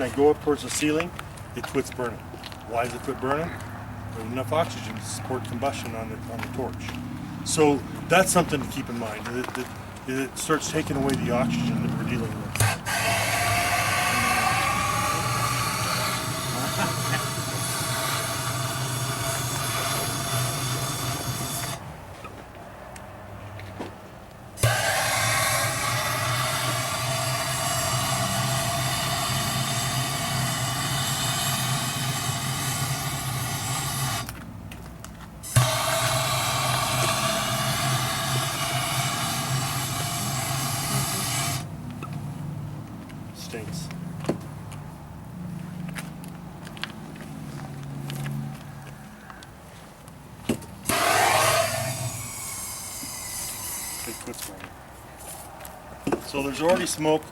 and I go up towards the ceiling, it quits burning. Why does it quit burning? There's enough oxygen to support combustion on the torch. So that's something to keep in mind. It starts taking away the oxygen that we're dealing with. Stinks. It quits burning. So there's already smoke.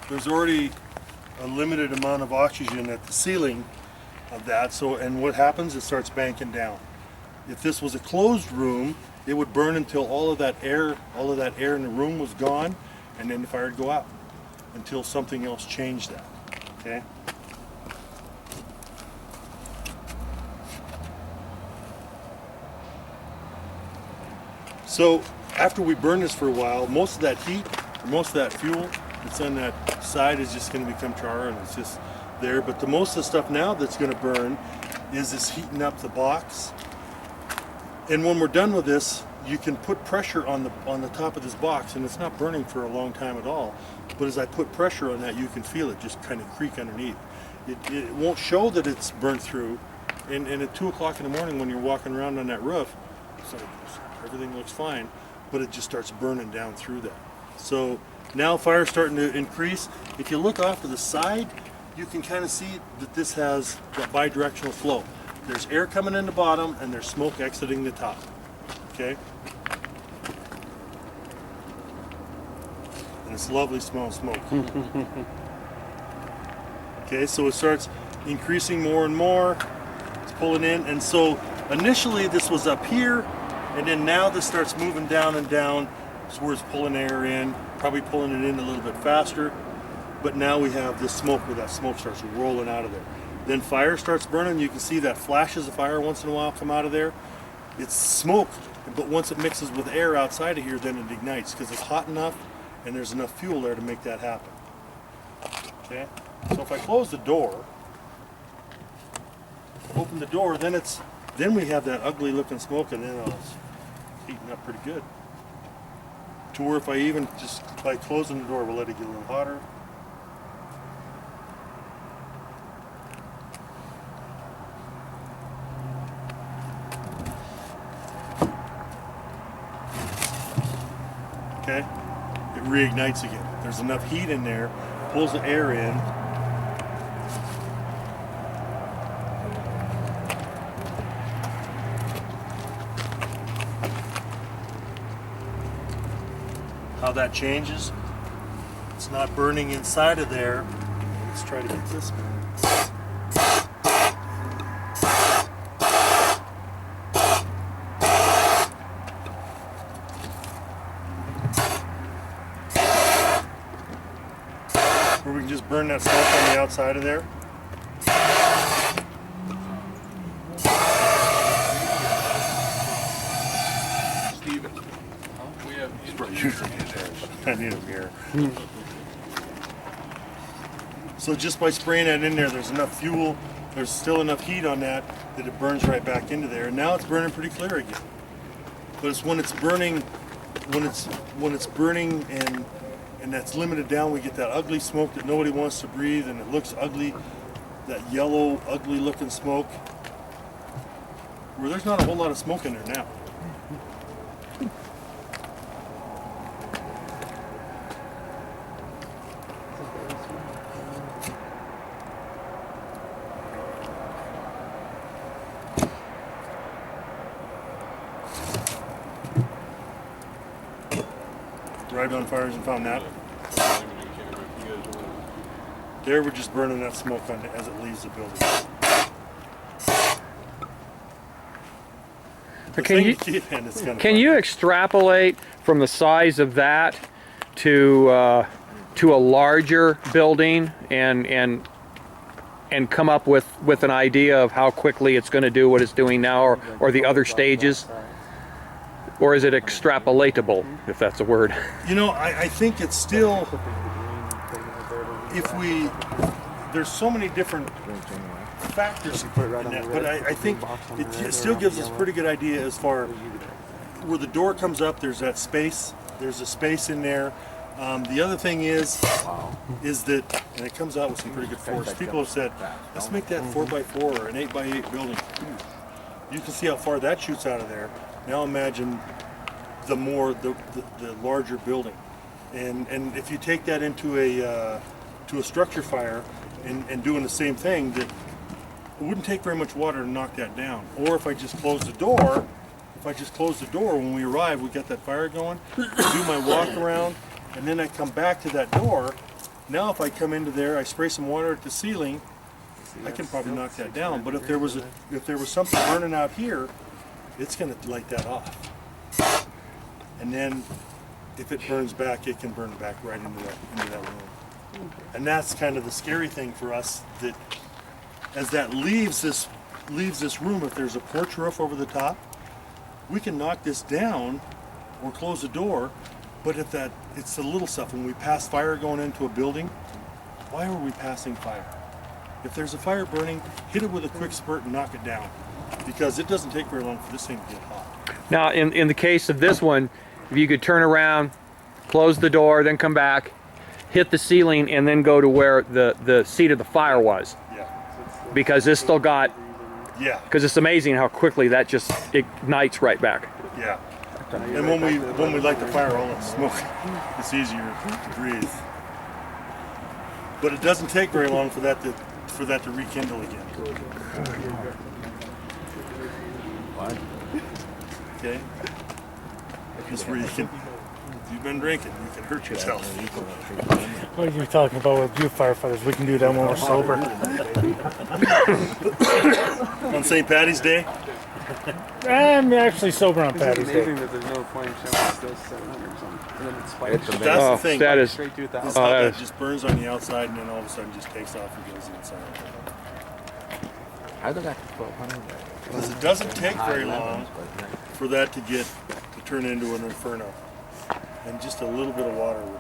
There's already a limited amount of oxygen at the ceiling of that. So, and what happens? It starts banking down. If this was a closed room, it would burn until all of that air in the room was gone, and then the fire would go out until something else changed that. Okay? So after we burn this for a while, most of that heat, or most of that fuel that's on that side is just going to become char, and it's just there. But the most of the stuff now that's going to burn is this heating up the box. And when we're done with this, you can put pressure on the top of this box, and it's not burning for a long time at all. But as I put pressure on that, you can feel it just kind of creak underneath. It won't show that it's burnt through. And at 2 o'clock in the morning when you're walking around on that roof, it's like everything looks fine, but it just starts burning down through that. So now fire's starting to increase. If you look off to the side, you can kind of see that this has that bidirectional flow. There's air coming in the bottom and there's smoke exiting the top. Okay? And it's lovely smelling smoke. Okay, so it starts increasing more and more. It's pulling in, and so initially this was up here, and then now this starts moving down and down. It's where it's pulling air in, probably pulling it in a little bit faster. But now we have this smoke where that smoke starts rolling out of there. Then fire starts burning. You can see that flashes of fire once in a while come out of there. It's smoke, but once it mixes with air outside of here, then it ignites because it's hot enough and there's enough fuel there to make that happen. Okay, so if I close the door, open the door, then we have that ugly looking smoke, and then it's heating up pretty good. To where if I even just by closing the door, we'll let it get a little hotter. Okay, it reignites again. There's enough heat in there, pulls the air in. How that changes, it's not burning inside of there. Let's try to get this one. Where we can just burn that smoke on the outside of there. Steven, we have I need a mirror. So just by spraying that in there, there's enough fuel, there's still enough heat on that it burns right back into there. And now it's burning pretty clear again. But it's when it's burning, when it's burning and that's limited down, we get that ugly smoke that nobody wants to breathe, and it looks ugly, that yellow, ugly looking smoke, where there's not a whole lot of smoke in there now. Right on fires and found that. There we're just burning that smoke on it as it leaves the building. Can you extrapolate from the size of that to a larger building and and come up with an idea of how quickly it's going to do what it's doing now, or the other stages? Or is it extrapolatable, if that's a word? You know, I think it's still, there's so many different factors in that, but I think it still gives us a pretty good idea as far where the door comes up. There's that space. There's a space in there. The other thing is that, and it comes out with some pretty good force. People have said, let's make that 4x4 or an 8x8 building. You can see how far that shoots out of there. Now imagine the larger building, and if you take that into a structure fire and doing the same thing, that it wouldn't take very much water to knock that down. Or if I just close the door, when we arrive, we got that fire going, I do my walk around, and then I come back to that door. Now if I come into there, I spray some water at the ceiling, I can probably knock that down. But if there was something burning out here, it's going to light that off. And then if it burns back, it can burn back right into that room. And that's kind of the scary thing for us, that as that leaves this room, if there's a porch roof over the top, we can knock this down or close the door. But if it's the little stuff, when we pass fire going into a building, why are we passing fire? If there's a fire burning, hit it with a quick spurt and knock it down, because it doesn't take very long for this thing to get hot. Now, in the case of this one, if you could turn around, close the door, then come back, hit the ceiling, and then go to where the seat of the fire was. Yeah. Because it's still got, Yeah. because it's amazing how quickly that just ignites right back. Yeah. And when we light the fire, all that smoke, it's easier to breathe. But it doesn't take very long for that to rekindle again. Okay? Just where if you've been drinking, you can hurt yourself. What you're talking about with you firefighters, we can do that when we're sober. On St. Patty's Day? I'm actually sober on Patty's Day. Amazing that there's no flame show. It's still 700 or something. And then it spikes. But that's the thing. That is, Straight to This 1,000. stuff that that is- just burns on the outside and then all of a sudden just takes off and goes inside. I think I could put 100. Because it doesn't take very long for that to turn into an inferno. And just a little bit of water would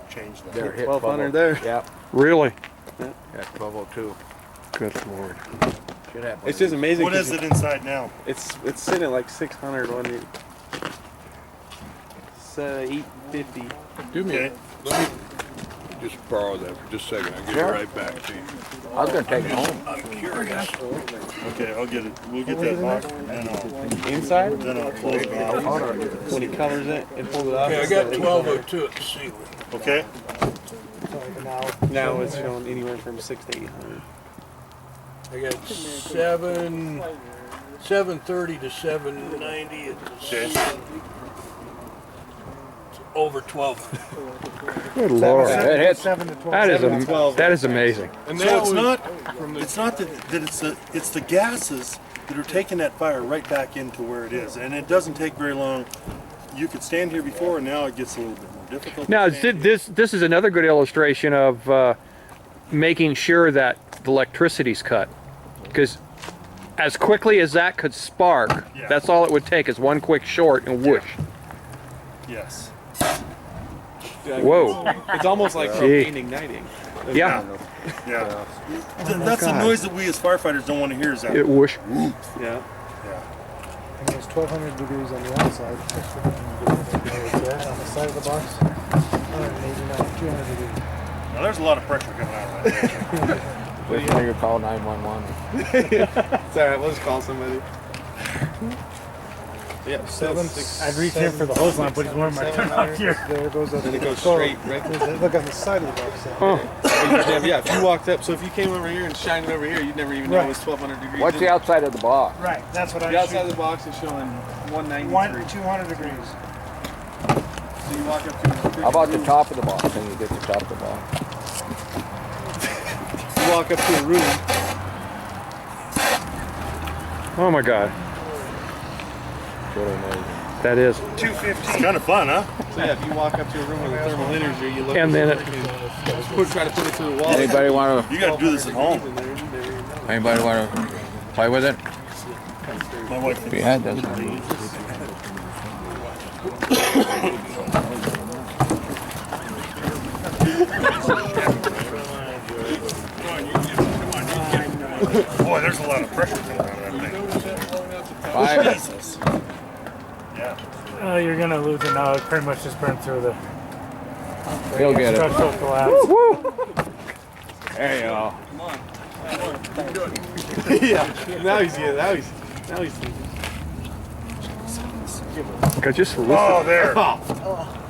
change that. There, hit 1,200 12. there. Yep. really? Yeah, 1202. Good Lord. Should have. It's just amazing. What is it inside now? It's sitting at like 600 when you. It's 850. Do me, Okay. let me just borrow that for just a second. I'll give Sure. it right back to you. I was gonna take it home. I'm curious. Okay, I'll get it. We'll get that box and Inside, then I'll close it off. when he covers it and pulls it off. Okay, I got 1202 at the ceiling. Okay? Now it's showing anywhere from 600 to 800. I got 730 to 790 at the Okay. ceiling. It's over 12. Good Lord. It hits. 7 to 12. That is amazing. And So that it's was not from the that it's the gases that are taking that fire right back into where it is. And it doesn't take very long. You could stand here before and now it gets a little bit more difficult. to Now, stand this is another good illustration of making sure that the electricity's cut. Because as quickly as that could spark, Yeah. that's all it would take is one quick short and whoosh. Yes. Whoa. It's almost like Gee. propane igniting. Yeah, Yeah. That's the noise that we as firefighters don't want to hear, is that. it whoosh. Yeah. Yeah. And it's 1200 degrees on the outside. On the side of the box, 189, 200 degrees. Now there's a lot of pressure coming out of that. Just when you call 911. It's alright, let's call somebody. Yeah, I'd reach in for the hose line, but he's wearing my turn off here. There goes up. And it goes straight right Look on the side of the box. Yeah, if you walked up, so if you came over here and shined it over here, you'd never even know it was 1200 degrees. What's the outside of the box? Right, that's what The I outside of shoot. the box is showing 193. 200 degrees. So you walk up to How about the top of the box? Can you get the top of the box? You walk up to a room. Oh my God. Really amazing. That is. 250. It's kind of fun, huh? So yeah, if you walk up to a room with a thermal energy, you look And then try to put it to the wall. Anybody want to? You got to do this at home. In there. Anybody want to play with it? My wife thinks Yeah, it doesn't. boy, there's a lot of pressure coming out of that thing. 5. Jesus. Yeah. You're gonna lose it now. It pretty much just burned through the He'll get it. structural collapse. There you go. Yeah. Now he's Just listen. Oh, there.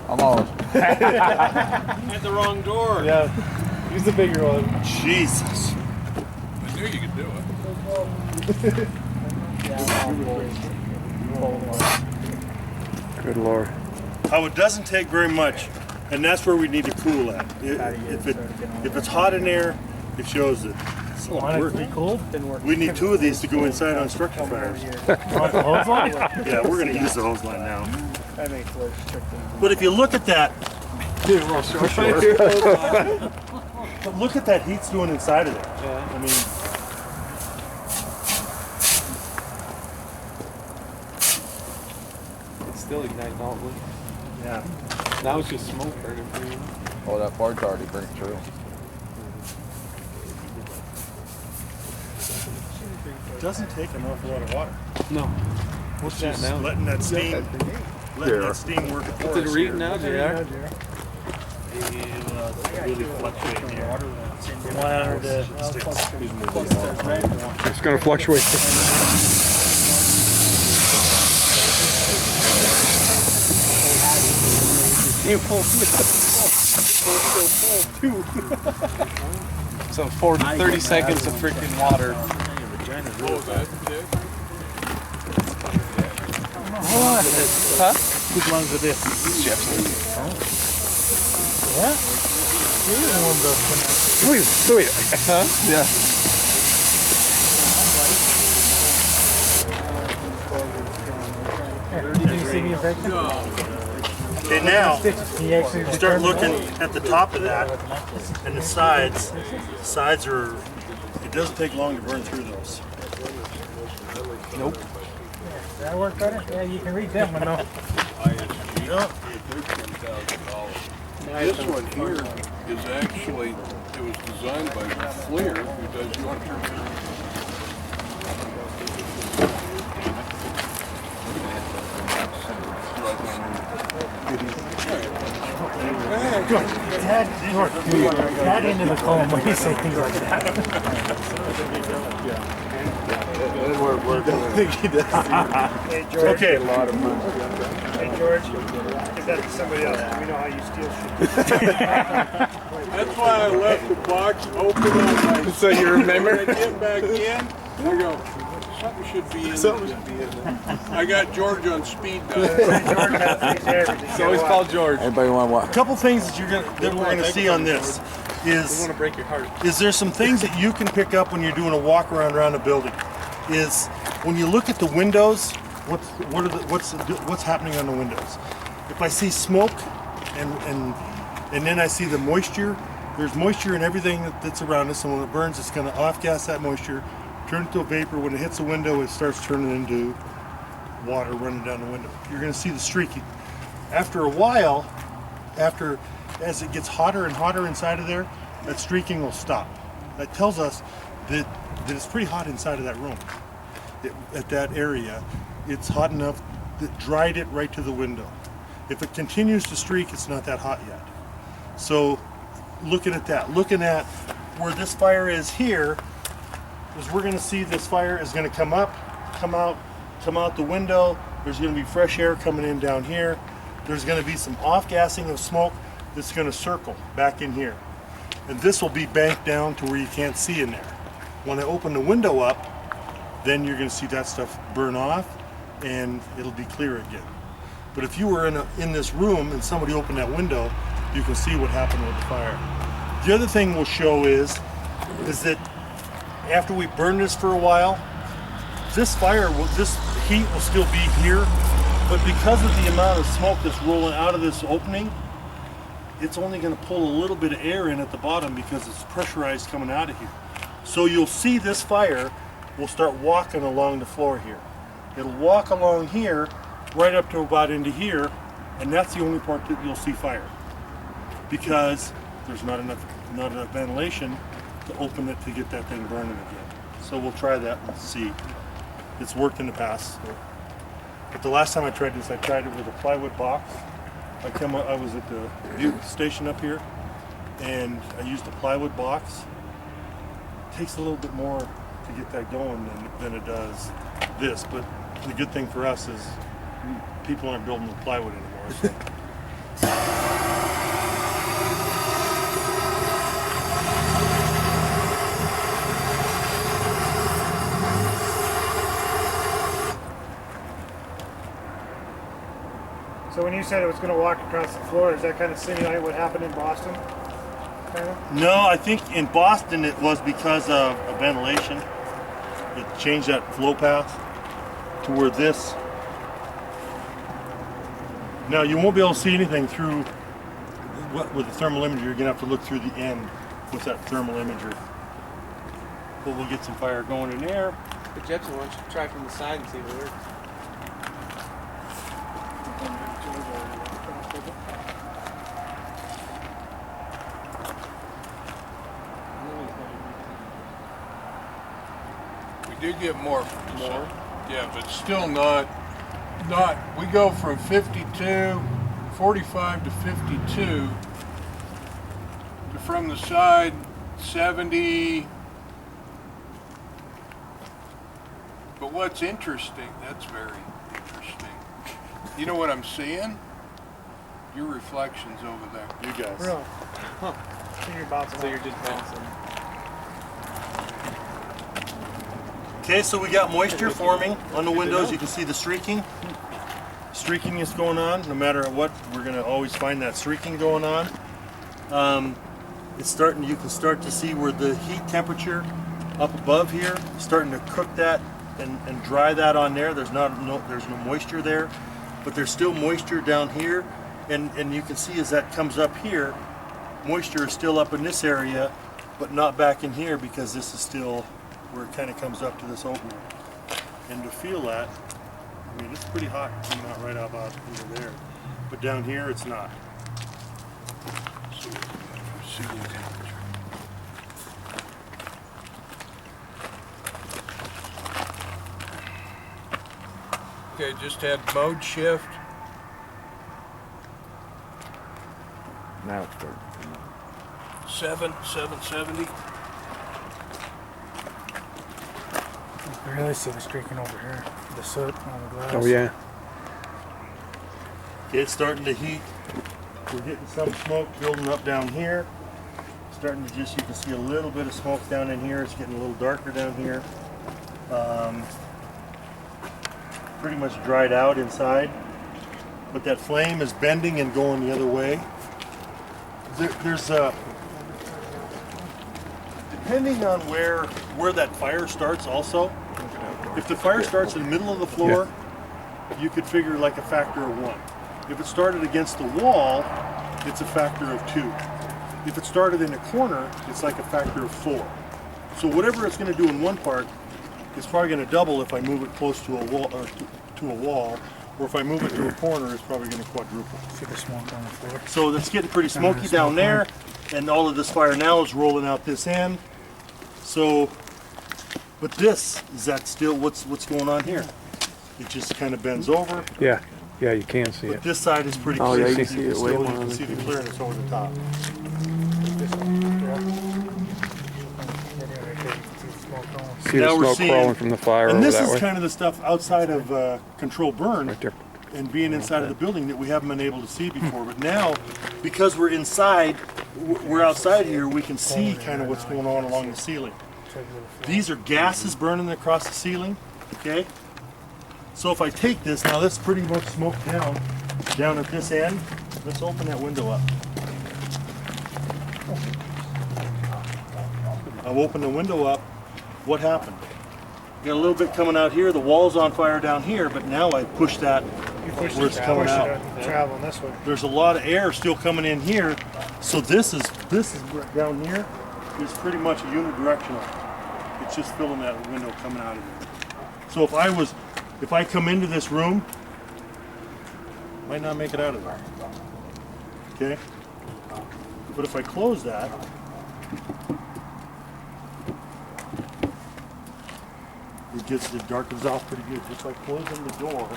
Almost. Hit the wrong door. Yeah, use the bigger one. Jesus. I knew you could do it. Good Lord. How it doesn't take very much, and that's where we need to cool at. If it's hot in there, it shows it. So Want it to be cool? we need 2 of these to go inside on structure fires. Want the hose line? Yeah, we're going to use the hose line now. But if you look at that, but look at that heat's doing inside of there. Yeah. I mean, It's still igniting all the way. yeah. Now it's just smoke burning for you. Oh, that part's already burnt through. It doesn't take an awful lot of water. No. What's that Just now? letting that steam, work for Is it us reading here. now, JR? Really fluctuating here. 100 to It's going to fluctuate. So 30 seconds of freaking water. Whose lungs are this? Yeah? You're warmed up tonight. Huh? Yeah. Did you see the infection? Okay, now Can you actually start return the looking hose? at the top of that and the sides. The sides are, it doesn't take long to burn through those. Nope. Does that work better? Yeah, you can read that one though. This one here is actually, it was designed by Fleer, who does your That into the column when you say things like that. Hey George. Okay. Hey George. Give that to somebody else. We know how you steal shit. That's why I left the box open on my. So you remember? When I get back in, I go, something should be in. I got George on speed dial. It's always called George. Everybody want what? A couple things that we're gonna see on this I is want to break your heart. there some things that you can pick up when you're doing a walk around a building. Is when you look at the windows, what's happening on the windows. If I see smoke and then I see the moisture, there's moisture in everything that's around us, and when it burns, it's going to off-gas that moisture, turn it to a vapor. When it hits the window, it starts turning into water running down the window. You're going to see the streaking. After a while, as it gets hotter and hotter inside of there, that streaking will stop. That tells us that it's pretty hot inside of that room. At that area, it's hot enough that dried it right to the window. If it continues to streak, it's not that hot yet. So looking at that, looking at where this fire is here, is we're going to see this fire is going to come up, come out the window. There's going to be fresh air coming in down here. There's going to be some off-gassing of smoke that's going to circle back in here. And this will be banked down to where you can't see in there. When I open the window up, then you're going to see that stuff burn off and it'll be clear again. But if you were in this room and somebody opened that window, you can see what happened with the fire. The other thing we'll show is that after we burn this for a while, this heat will still be here, but because of the amount of smoke that's rolling out of this opening, it's only going to pull a little bit of air in at the bottom because it's pressurized coming out of here. So you'll see this fire will start walking along the floor here. It'll walk along here right up to about into here, and that's the only part that you'll see fire, because there's not enough ventilation to open it to get that thing burning again. So we'll try that and see. It's worked in the past. So. But the last time I tried this, I tried it with a plywood box. I was at the Butte station up here, and I used a plywood box. It takes a little bit more to get that going than it does this, but the good thing for us is people aren't building with plywood anymore. So. So when you said it was going to walk across the floor, does that kind of simulate what happened in Boston? Kind of? No, I think in Boston it was because of ventilation. It changed that flow path to where this. Now you won't be able to see anything through with the thermal imager. You're going to have to look through the end with that thermal imager. But we'll get some fire going in there. But Jepson, why don't you try from the side and see if it works? We did get more. Yeah, but still not, we go from 45 to 52, to from the side, 70. But what's interesting, that's very interesting. You know what I'm seeing? Your reflections over there. You guys. Really? Huh. So you're bouncing So off. you're just bouncing. Okay, so we got moisture forming on the windows. You can see the streaking. Streaking is going on. No matter what, we're going to always find that streaking going on. It's starting. You can start to see where the heat temperature up above here starting to cook that and dry that on there. There's no moisture there, but there's still moisture down here, and you can see as that comes up here, moisture is still up in this area, but not back in here because this is still where it kind of comes up to this opening. And to feel that, I mean, it's pretty hot coming out right out into there, but down here it's not. Ceiling temperature. Okay, just had mode shift. Now it's starting. 770. I really see the streaking over here. The soot on the glass. Oh yeah. It's starting to heat. We're getting some smoke building up down here. Starting to you can see a little bit of smoke down in here. It's getting a little darker down here. Pretty much dried out inside. But that flame is bending and going the other way. There's depending on where that fire starts also. If the fire starts in the middle of the floor, you could figure like a factor of 1. If it started against the wall, it's a factor of 2. If it started in a corner, it's like a factor of 4. So whatever it's going to do in one part, it's probably going to double if I move it close to a wall, or if I move it to a corner, it's probably going to quadruple. See the smoke on the floor. So that's getting pretty smoky down there, and all of this fire now is rolling out this end. So, but this, is that still what's going on here? It just kind of bends over. Yeah. Yeah, you can see But it. this side is pretty Oh, clear. yeah, you You can see it way still- more you on can this see the one. clearness over the top. This one. Yeah. Right there, you can see the smoke going. See the Now we're smoke seeing- crawling from the fire And over this that is way. kind of the stuff outside of controlled burn Right there. and being inside of the building that we haven't been able to see before. But now, because we're inside, we're outside here, we can see kind of what's going on along the ceiling. These are gases burning across the ceiling, okay? So if I take this, now this pretty much smoked down at this end. Let's open that window up. I've opened the window up. What happened? Got a little bit coming out here. The wall's on fire down here, but now I push that You push where it's coming out. traveling this way. There's a lot of air still coming in here. So this is down here is pretty much unidirectional. It's just filling that window coming out of there. So if I come into this room, might not make it out of there. Okay? But if I close that, it darkens off pretty good. Just by closing the door,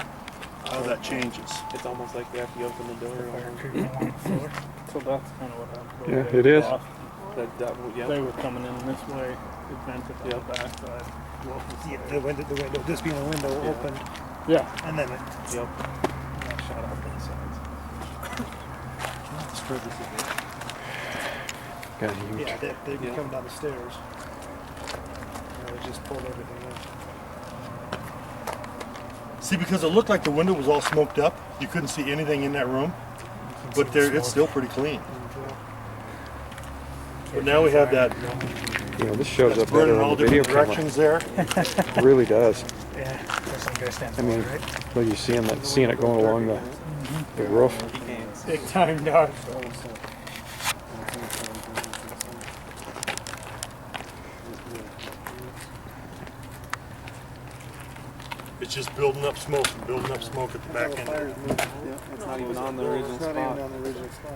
how that changes. It's almost like you have to open the door. So that's kind of what happened. Yeah, it is. They were coming in this way, it vented on the back side. Yeah, the window, this being a window opened, Yeah. and then it Yep. Shut off both sides. Spread this a bit. Got a huge- yeah, they Yeah. come down the stairs. And it just pulled everything in. See, because it looked like the window was all smoked up, you couldn't see anything in that room. But there, it's still pretty clean. But now we have that This shows that's up better burning on all the video different camera. directions there. It really does. Yeah, there's some guy standing I mean, right? well, you're seeing it going along the roof. Big time dog. It's just building up smoke and building up smoke at the back end. It's not even on the original spot. on the original spot.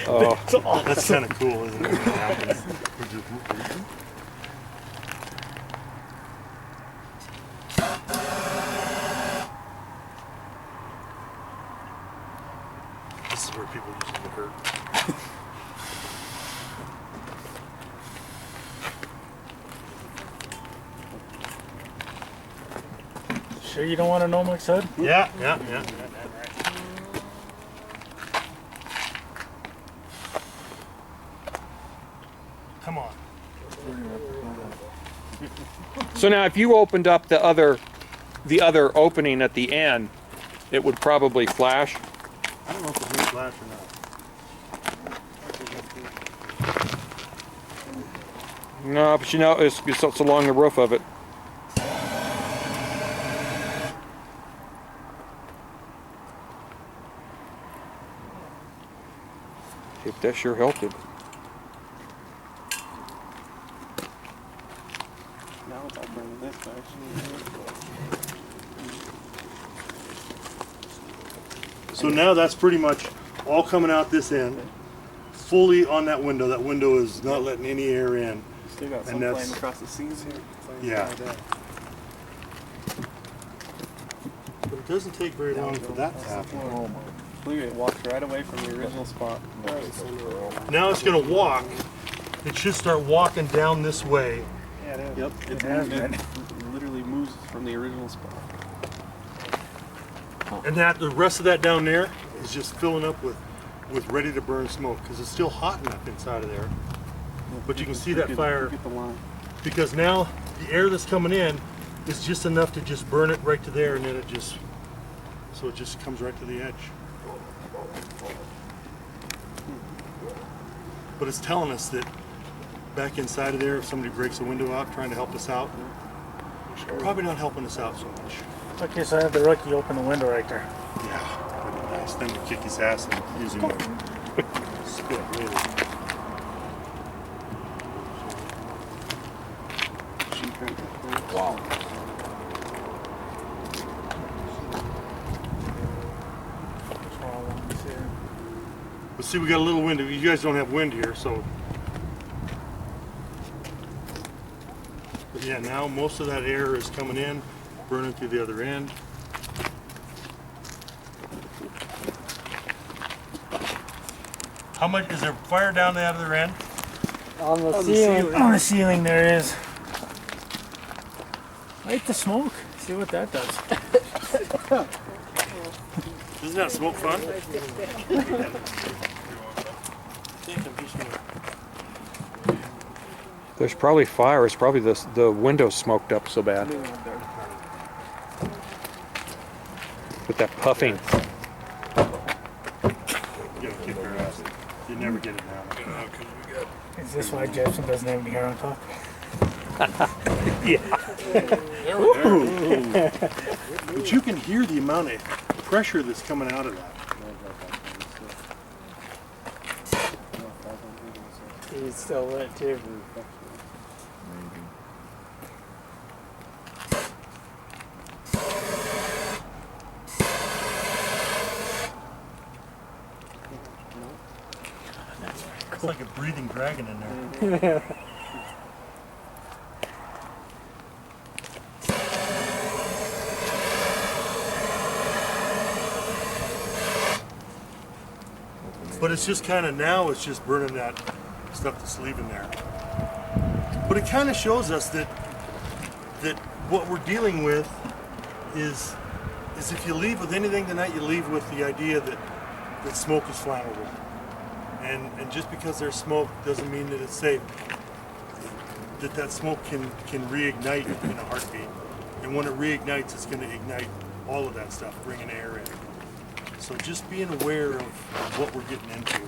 Oh, That's kind of cool, isn't it? When it happens. We just- This is where people usually get hurt. Sure you don't want to know Mike's head? Yeah. Come on. so now if you opened up the other opening at the end, it would probably flash. I don't know if it's going to flash or not. No, but it's along the roof of it. If that sure helped it. Now it's all burning this direction. So now that's pretty much all coming out this end, fully on that window. That window is not letting any air in. Still got And some that's- flame across the seams here. Yeah. But it doesn't take very long for that to happen. Look at it, walks right away from the original spot. Now it's going to walk. It should start walking down this way. Yeah, it is. Yep, It has been. it literally moves from the original spot. And that the rest of that down there is just filling up with ready to burn smoke because it's still hot enough inside of there. But you can see that fire Look at the line. because now the air that's coming in is just enough to just burn it right to there, and then it just comes right to the edge. But it's telling us that back inside of there, if somebody breaks a window out trying to help us out, probably not helping us out so much. Okay, so I have the rookie open the window right there. Yeah, that'd be nice. Then we kick his ass and use him to spit later. Wow. That's all I wanted to see. But see, we got a little wind. You guys don't have wind here, so. But yeah, now most of that air is coming in, burning through the other end. How much is there fire down the other end? On the ceiling. On the ceiling there is. Light the smoke. See what that does. Isn't that smoke fun? There's probably fire. It's probably the window smoked up so bad with that puffing. You gotta kick your ass. You never get it down. Is this why Jepson doesn't have any hair on top? But you can hear the amount of pressure that's coming out of that. He's still lit too. It's like a breathing dragon in there. But it's just kind of now, it's just burning that stuff that's leaving there. But it kind of shows us that what we're dealing with is if you leave with anything tonight, you leave with the idea that smoke is flammable. And just because there's smoke doesn't mean that it's safe. That smoke can reignite in a heartbeat. And when it reignites, it's going to ignite all of that stuff, bringing air in. So just being aware of what we're getting into.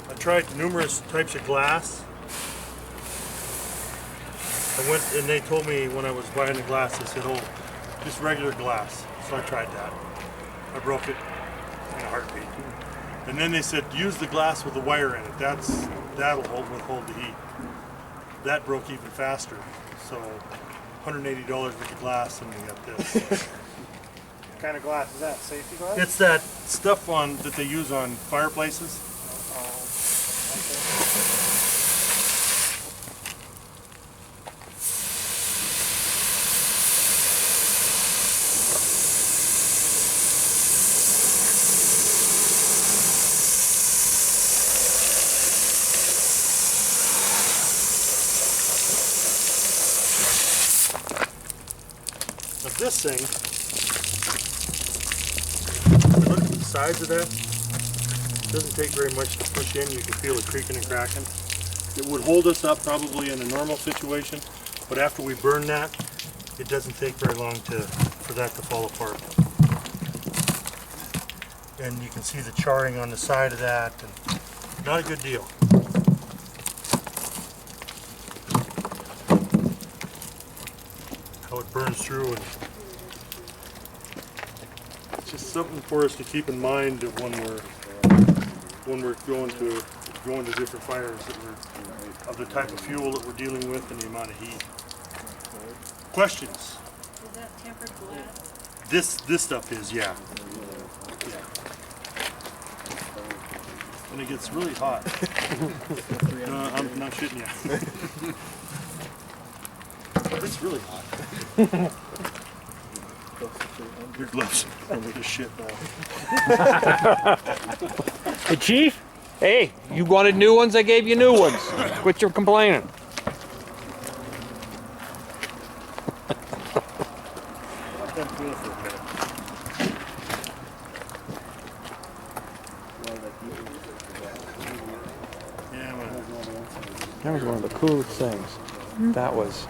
I tried numerous types of glass. I went and they told me when I was buying the glass, they said, oh, just regular glass. So I tried that. I broke it in a heartbeat. And then they said, use the glass with the wire in it. That'll withhold the heat. That broke even faster. So $180 worth of glass, and we got this. What kind of glass is that? Safety glass? It's that stuff that they use on fireplaces. This thing, if you look at the size of that, it doesn't take very much to push in. You can feel it creaking and cracking. It would hold us up probably in a normal situation, but after we burn that, it doesn't take very long for that to fall apart. And you can see the charring on the side of that, and not a good deal. How it burns through, and it's just something for us to keep in mind that when we're going to different fires, that we're of the type of fuel that we're dealing with and the amount of heat. Questions? Is that tempered glass? This stuff is, yeah. When it gets really hot. I'm not shitting you. It's really hot. Your gloves are the shit now. Hey, Chief? Hey, you wanted new ones? I gave you new ones. Quit your complaining. Yeah, man. That was one of the coolest things. That was